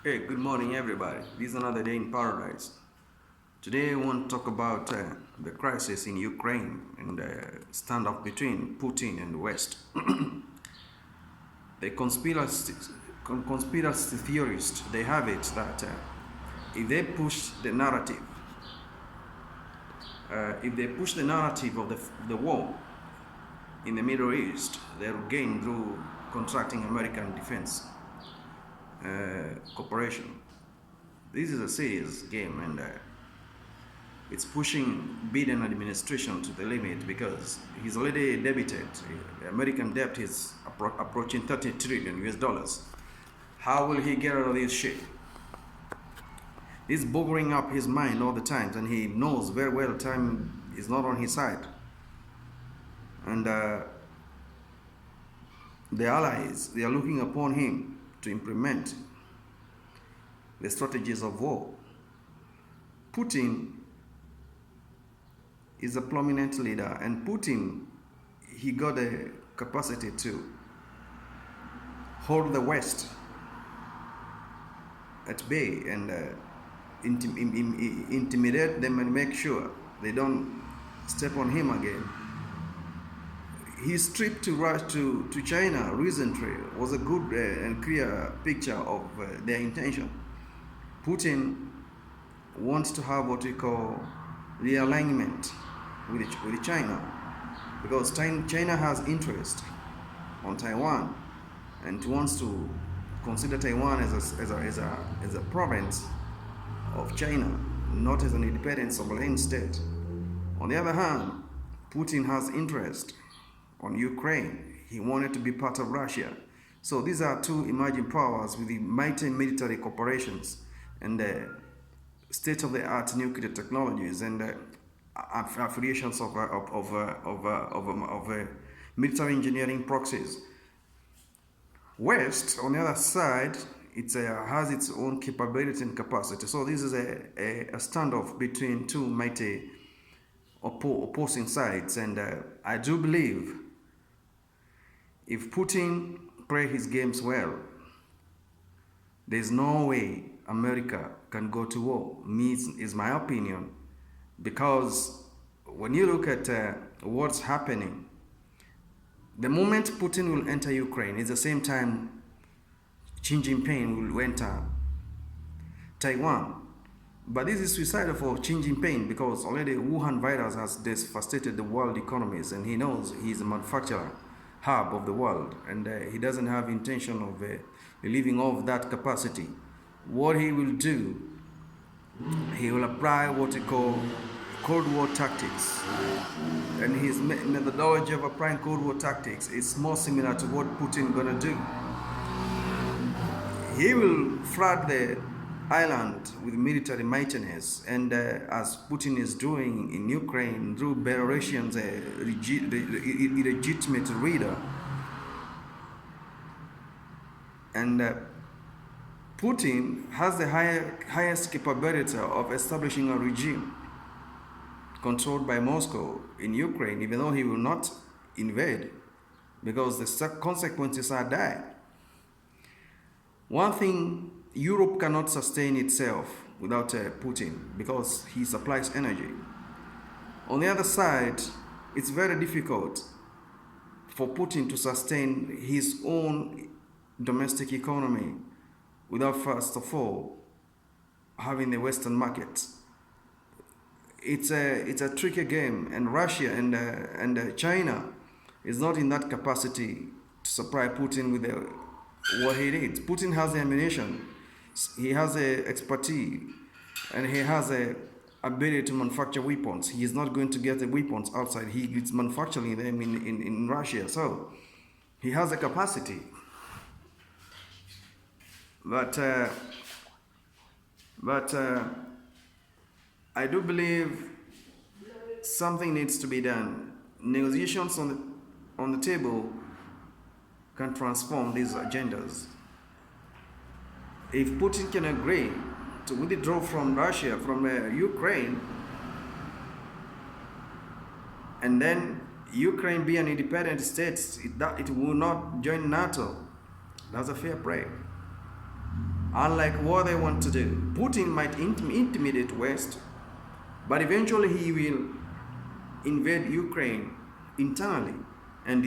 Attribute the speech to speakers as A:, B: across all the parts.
A: Hey, good morning, everybody. This is another day in paradise. Today, I want to talk about the crisis in Ukraine and the standoff between Putin and the West. The conspiracy theorists they have it that if they push the narrative, of the war in the Middle East, they'll gain through contracting American defense cooperation. This is a serious game, and it's pushing Biden administration to the limit because he's already debited. The American debt is approaching 30 trillion US dollars. How will he get out of this shit? He's boggling up his mind all the time, and he knows very well time is not on his side. And the allies, they are looking upon him to implement the strategies of war. Putin is a prominent leader, and Putin, he got the capacity to hold the West at bay and intimidate them and make sure they don't step on him again. His trip to China recently was a good and clear picture of their intention. Putin wants to have what we call realignment with China, because China has interest on Taiwan and wants to consider Taiwan as a province of China, not as an independent sovereign state. On the other hand, Putin has interest on Ukraine. He wanted to be part of Russia. So these are two emerging powers with the mighty military corporations and state-of-the-art nuclear technologies and affiliations of military engineering proxies. West, on the other side, it has its own capability and capacity. So this is a standoff between two mighty opposing sides, and I do believe if Putin plays his games well, there's no way America can go to war. Is my opinion, because when you look at what's happening, the moment Putin will enter Ukraine is the same time Xi Jinping will enter Taiwan. But this is suicidal for Xi Jinping because already Wuhan virus has devastated the world economies, and he knows he's a manufacturer hub of the world, and he doesn't have intention of relieving off that capacity. What he will do, he will apply what he call Cold War tactics, and his methodology of applying Cold War tactics is more similar to what Putin gonna do. He will flood the island with military mightiness, and as Putin is doing in Ukraine through Belarusians, illegitimate leader, and Putin has the highest capability of establishing a regime controlled by Moscow in Ukraine, even though he will not invade, because the consequences are dire. One thing, Europe cannot sustain itself without Putin because he supplies energy. On the other side, it's very difficult for Putin to sustain his own domestic economy without, first of all, having the Western market. It's a tricky game, and Russia and China is not in that capacity to supply Putin with what he needs. Putin has the ammunition, he has the expertise, and he has the ability to manufacture weapons. He is not going to get the weapons outside. He is manufacturing them in Russia. So he has the capacity. But I do believe something needs to be done. Negotiations on the table can transform these agendas. If Putin can agree to withdraw from Russia, from Ukraine, and then Ukraine be an independent state, it will not join NATO, that's a fair play. unlike what they want to do. Putin might intimidate West, but eventually he will invade Ukraine internally and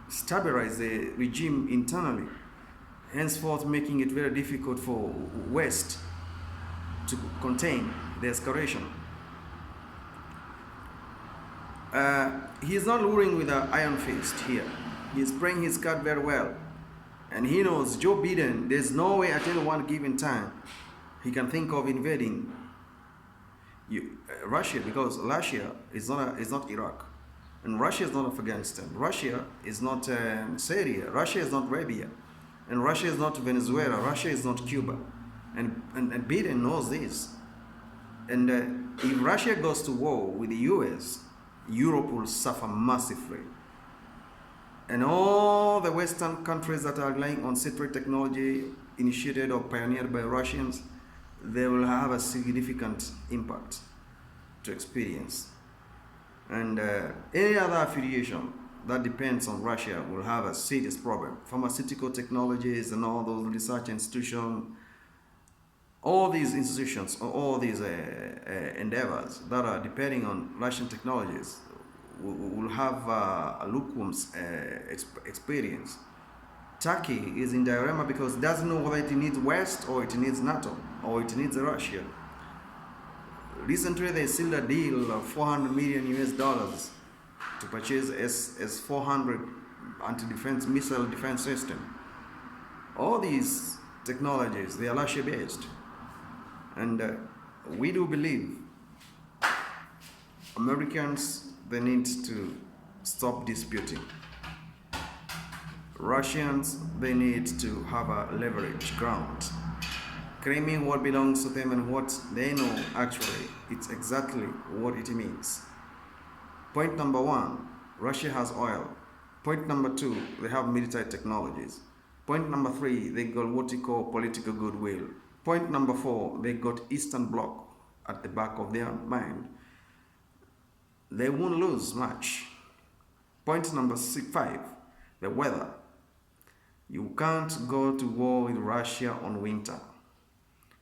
A: stabilize the regime internally, henceforth making it very difficult for West to contain the escalation. He is not luring with an iron fist here. He is playing his card very well. And he knows Joe Biden, there's no way at any one given time he can think of invading Russia, because Russia is not Iraq. And Russia is not Afghanistan. Russia is not Syria. Russia is not Arabia. And Russia is not Venezuela. Russia is not Cuba. And Biden knows this. And if Russia goes to war with the US, Europe will suffer massively. And all the Western countries that are relying on secret technology initiated or pioneered by Russians, they will have a significant impact to experience. And any other affiliation that depends on Russia will have a serious problem. Pharmaceutical technologies and all those research institutions, all these institutions, all these endeavors that are depending on Russian technologies will have a lukewarm experience. Turkey is in dilemma because it doesn't know whether it needs West or it needs NATO or it needs Russia. Recently, they sealed a deal of $400 million to purchase S-400 anti-defense missile defense system. All these technologies, they are Russia-based. And we do believe Americans, they need to stop disputing. Russians, they need to have a leverage ground. Claiming what belongs to them and what they know, actually, it's exactly what it means. Point number one, Russia has oil. Point number two, they have military technologies. Point number three, they got what you call political goodwill. Point number four, they got Eastern Bloc at the back of their mind. They won't lose much. Point number five, the weather. You can't go to war with Russia on winter.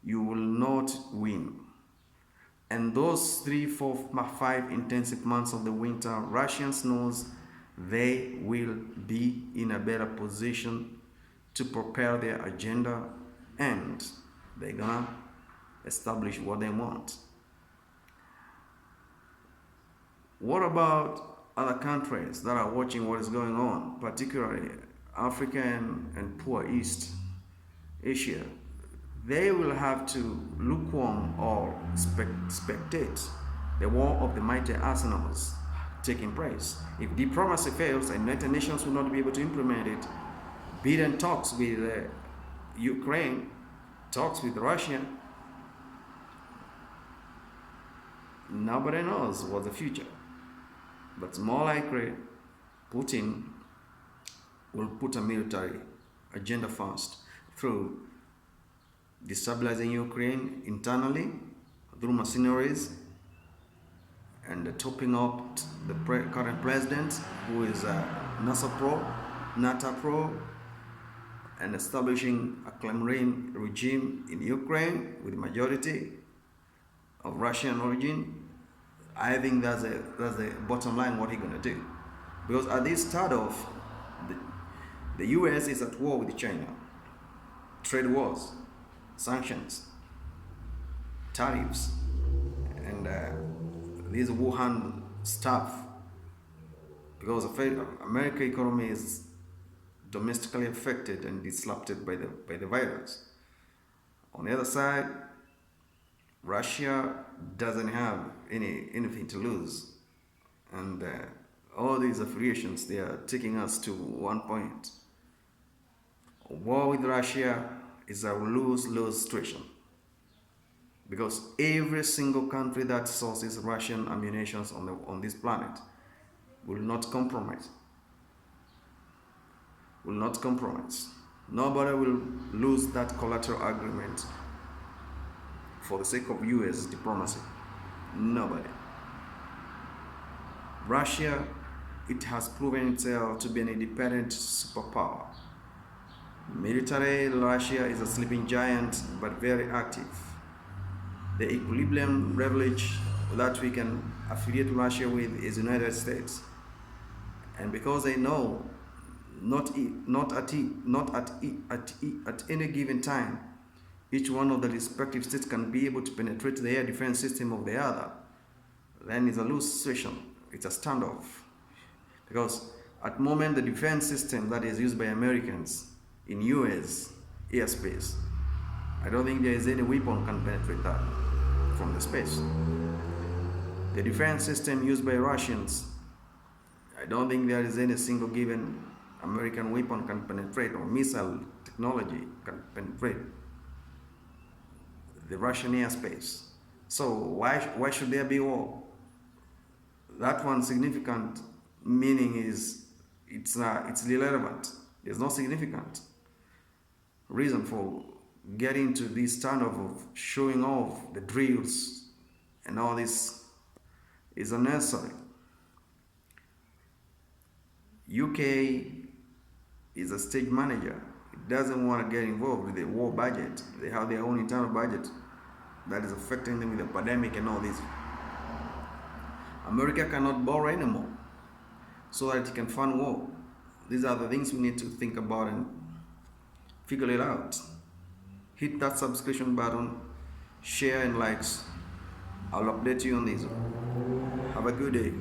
A: You will not win. And those 3, 4, 5 intensive months of the winter, Russians knows they will be in a better position to prepare their agenda, and they're gonna establish what they want. What about other countries that are watching what is going on, particularly Africa and poor East Asia? They will have to lukewarm or spectate the war of the mighty arsenals taking place. If diplomacy fails and United Nations will not be able to implement it, Biden talks with Ukraine, talks with Russia. Nobody knows what's the future. But it's more likely Putin will put a military agenda first through destabilizing Ukraine internally through mercenaries and topping up the current president, who is NATO pro, and establishing a Kremlin regime in Ukraine with majority of Russian origin. I think that's the bottom line what he's gonna do, because at this start off, the US is at war with China, trade wars, sanctions, tariffs, and this Wuhan stuff, because American economy is domestically affected and disrupted by the virus. On the other side, Russia doesn't have anything to lose, and all these affiliations, they are taking us to one point. A war with Russia is a lose-lose situation, because every single country that sources Russian ammunition on this planet will not compromise. Will not compromise. Nobody will lose that collateral agreement for the sake of US diplomacy. Nobody. Russia, it has proven itself to be an independent superpower. Military, Russia is a sleeping giant, but very active. The equilibrium leverage that we can affiliate Russia with is United States. And because they know at any given time, each one of the respective states can be able to penetrate the air defense system of the other, then it's a loose situation. It's a standoff. Because at the moment, the defense system that is used by Americans in US airspace, I don't think there is any weapon can penetrate that from the space. The defense system used by Russians, I don't think there is any single given American weapon can penetrate, or missile technology can penetrate the Russian airspace. So why should there be war? That one significant meaning is it's irrelevant. There's no significant reason for getting to this standoff of showing off the drills and all this is unnecessary. UK is a state manager. It doesn't want to get involved with the war budget. They have their own internal budget that is affecting them with the pandemic and all this. America cannot borrow anymore so that it can fund war. These are the things we need to think about and figure it out. Hit that subscription button, share and likes. I'll update you on this. Have a good day.